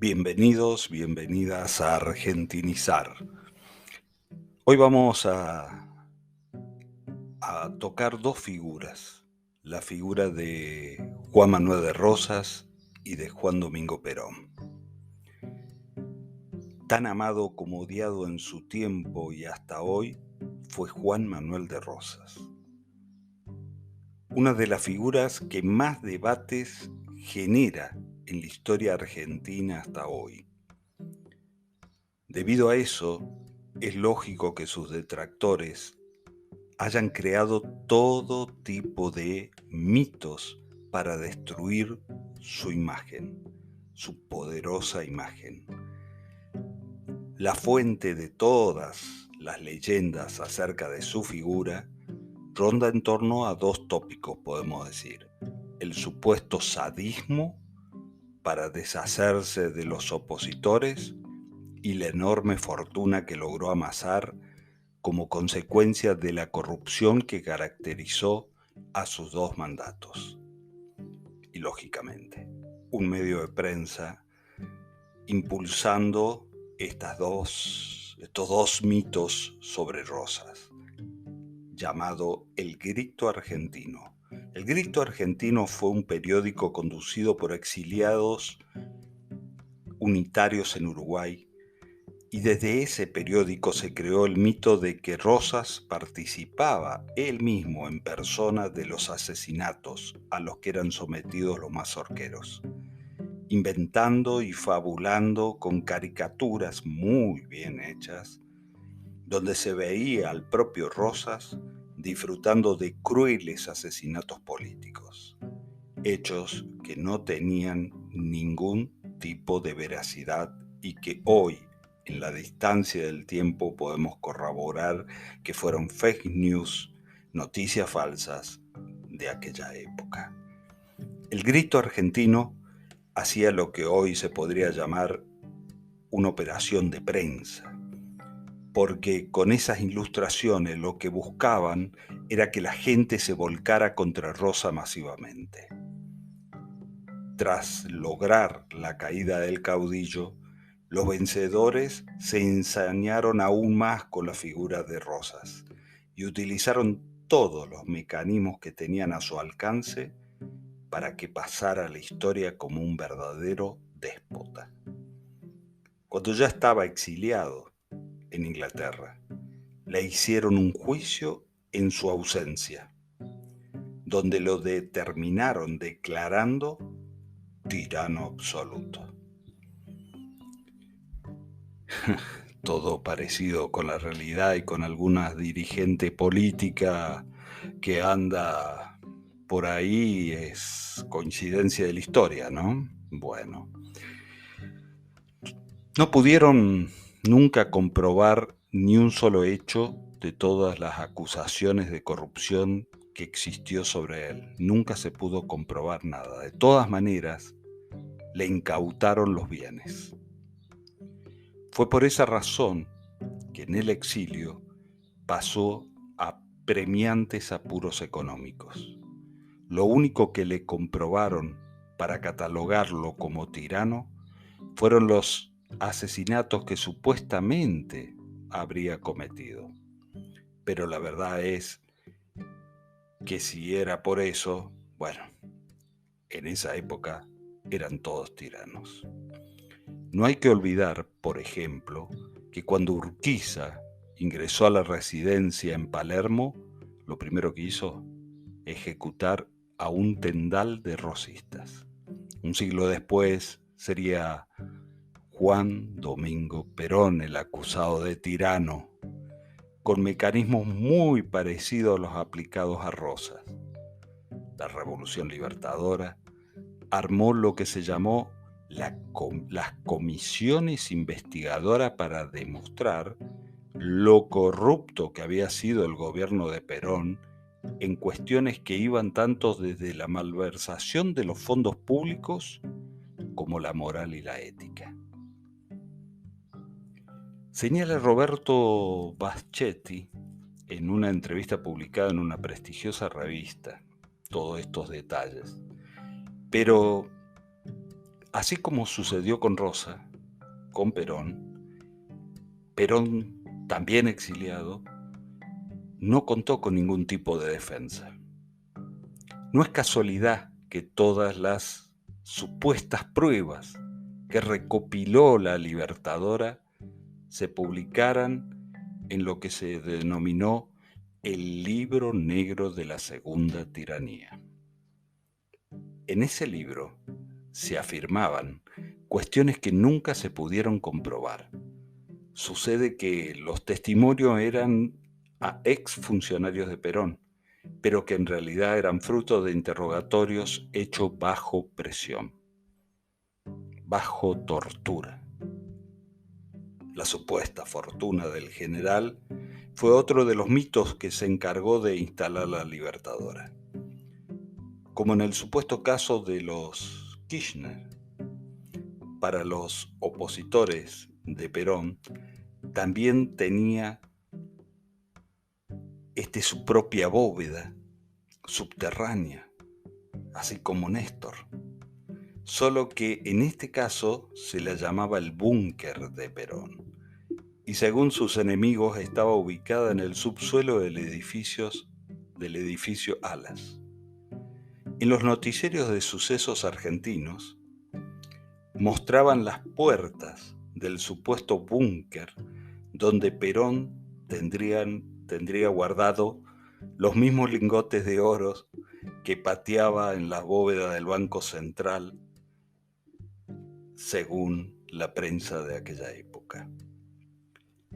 Bienvenidos, bienvenidas a Argentinizar. Hoy vamos a tocar dos figuras, la figura de Juan Manuel de Rosas y de Juan Domingo Perón. Tan amado como odiado en su tiempo y hasta hoy fue Juan Manuel de Rosas. Una de las figuras que más debates genera en la historia argentina hasta hoy. Debido a eso, es lógico que sus detractores hayan creado todo tipo de mitos para destruir su imagen, su poderosa imagen. La fuente de todas las leyendas acerca de su figura ronda en torno a dos tópicos, podemos decir: el supuesto sadismo para deshacerse de los opositores y la enorme fortuna que logró amasar como consecuencia de la corrupción que caracterizó a sus dos mandatos. Y lógicamente, un medio de prensa impulsando estos dos mitos sobre Rosas, llamado El Grito Argentino. El Grito Argentino fue un periódico conducido por exiliados unitarios en Uruguay. Y desde ese periódico se creó el mito de que Rosas participaba él mismo en persona de los asesinatos a los que eran sometidos los mazorqueros, inventando y fabulando con caricaturas muy bien hechas, donde se veía al propio Rosas disfrutando de crueles asesinatos políticos, hechos que no tenían ningún tipo de veracidad y que hoy, en la distancia del tiempo, podemos corroborar que fueron fake news, noticias falsas de aquella época. El Grito Argentino hacía lo que hoy se podría llamar una operación de prensa, porque con esas ilustraciones lo que buscaban era que la gente se volcara contra Rosa masivamente. Tras lograr la caída del caudillo, los vencedores se ensañaron aún más con la figura de Rosas y utilizaron todos los mecanismos que tenían a su alcance para que pasara a la historia como un verdadero déspota. Cuando ya estaba exiliado en Inglaterra, le hicieron un juicio en su ausencia, donde lo determinaron declarando tirano absoluto. Todo parecido con la realidad y con alguna dirigente política que anda por ahí es coincidencia de la historia, ¿no? Bueno, no pudieron nunca comprobar ni un solo hecho de todas las acusaciones de corrupción que existió sobre él. Nunca se pudo comprobar nada. De todas maneras, le incautaron los bienes. Fue por esa razón que en el exilio pasó a premiantes apuros económicos. Lo único que le comprobaron para catalogarlo como tirano fueron los asesinatos que supuestamente habría cometido. Pero la verdad es que si era por eso, bueno, en esa época eran todos tiranos. No hay que olvidar, por ejemplo, que cuando Urquiza ingresó a la residencia en Palermo, lo primero que hizo, ejecutar a un tendal de rosistas. Un siglo después sería Juan Domingo Perón el acusado de tirano, con mecanismos muy parecidos a los aplicados a Rosas. La Revolución Libertadora armó lo que se llamó las comisiones investigadoras para demostrar lo corrupto que había sido el gobierno de Perón en cuestiones que iban tanto desde la malversación de los fondos públicos como la moral y la ética. Señala Roberto Baschetti en una entrevista publicada en una prestigiosa revista todos estos detalles. Pero Así como sucedió con Rosa, con Perón, Perón, también exiliado, no contó con ningún tipo de defensa. No es casualidad que todas las supuestas pruebas que recopiló la Libertadora se publicaran en lo que se denominó el Libro Negro de la Segunda Tiranía. En ese libro se afirmaban cuestiones que nunca se pudieron comprobar. Sucede que los testimonios eran a exfuncionarios de Perón, pero que en realidad eran fruto de interrogatorios hechos bajo presión, bajo tortura. La supuesta fortuna del general fue otro de los mitos que se encargó de instalar la Libertadora. Como en el supuesto caso de los Kirchner, para los opositores de Perón, también tenía su propia bóveda subterránea, así como Néstor. Solo que en este caso se la llamaba el búnker de Perón, y según sus enemigos estaba ubicada en el subsuelo del edificio Alas. En los noticierios de sucesos argentinos mostraban las puertas del supuesto búnker donde Perón tendría guardado los mismos lingotes de oro que pateaba en la bóveda del Banco Central, según la prensa de aquella época.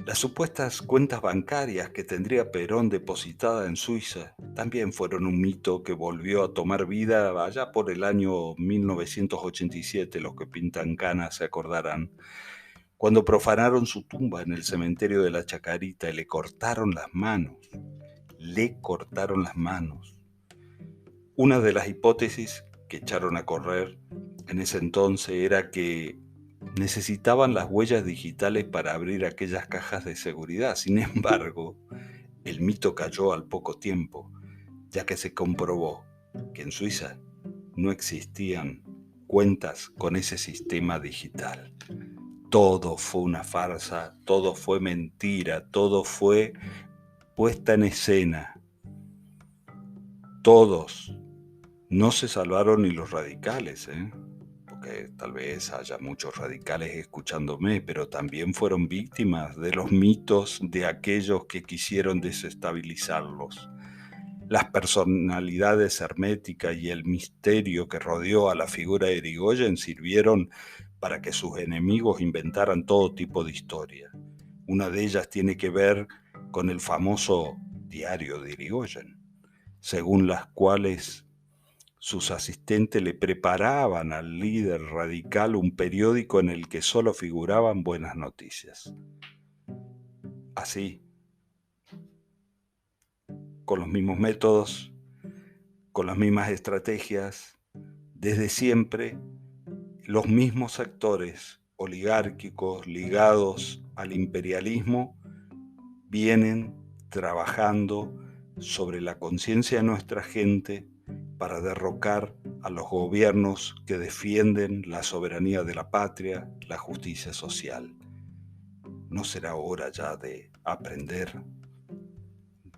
Las supuestas cuentas bancarias que tendría Perón depositadas en Suiza también fueron un mito que volvió a tomar vida allá por el año 1987, los que pintan canas se acordarán, cuando profanaron su tumba en el cementerio de la Chacarita y le cortaron las manos. Una de las hipótesis que echaron a correr en ese entonces era que necesitaban las huellas digitales para abrir aquellas cajas de seguridad. Sin embargo, el mito cayó al poco tiempo, ya que se comprobó que en Suiza no existían cuentas con ese sistema digital. Todo fue una farsa, todo fue mentira, todo fue puesta en escena. Todos. No se salvaron ni los radicales, porque tal vez haya muchos radicales escuchándome, pero también fueron víctimas de los mitos de aquellos que quisieron desestabilizarlos. Las personalidades herméticas y el misterio que rodeó a la figura de Irigoyen sirvieron para que sus enemigos inventaran todo tipo de historia. Una de ellas tiene que ver con el famoso diario de Irigoyen, según las cuales sus asistentes le preparaban al líder radical un periódico en el que solo figuraban buenas noticias. Así, con los mismos métodos, con las mismas estrategias, desde siempre, los mismos actores oligárquicos ligados al imperialismo vienen trabajando sobre la conciencia de nuestra gente para derrocar a los gobiernos que defienden la soberanía de la patria, la justicia social. ¿No será hora ya de aprender?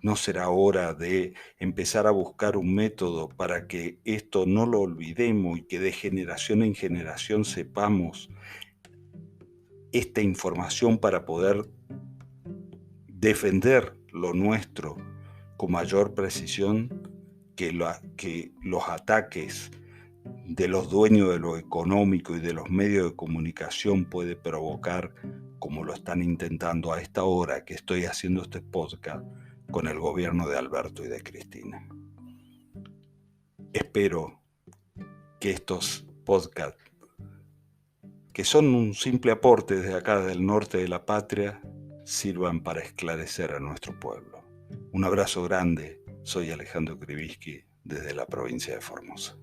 ¿No será hora de empezar a buscar un método para que esto no lo olvidemos y que de generación en generación sepamos esta información para poder defender lo nuestro con mayor precisión que los ataques de los dueños de lo económico y de los medios de comunicación puede provocar, como lo están intentando a esta hora que estoy haciendo este podcast con el gobierno de Alberto y de Cristina? Espero que estos podcasts, que son un simple aporte desde acá del norte de la patria, sirvan para esclarecer a nuestro pueblo. Un abrazo grande, soy Alejandro Krivitsky desde la provincia de Formosa.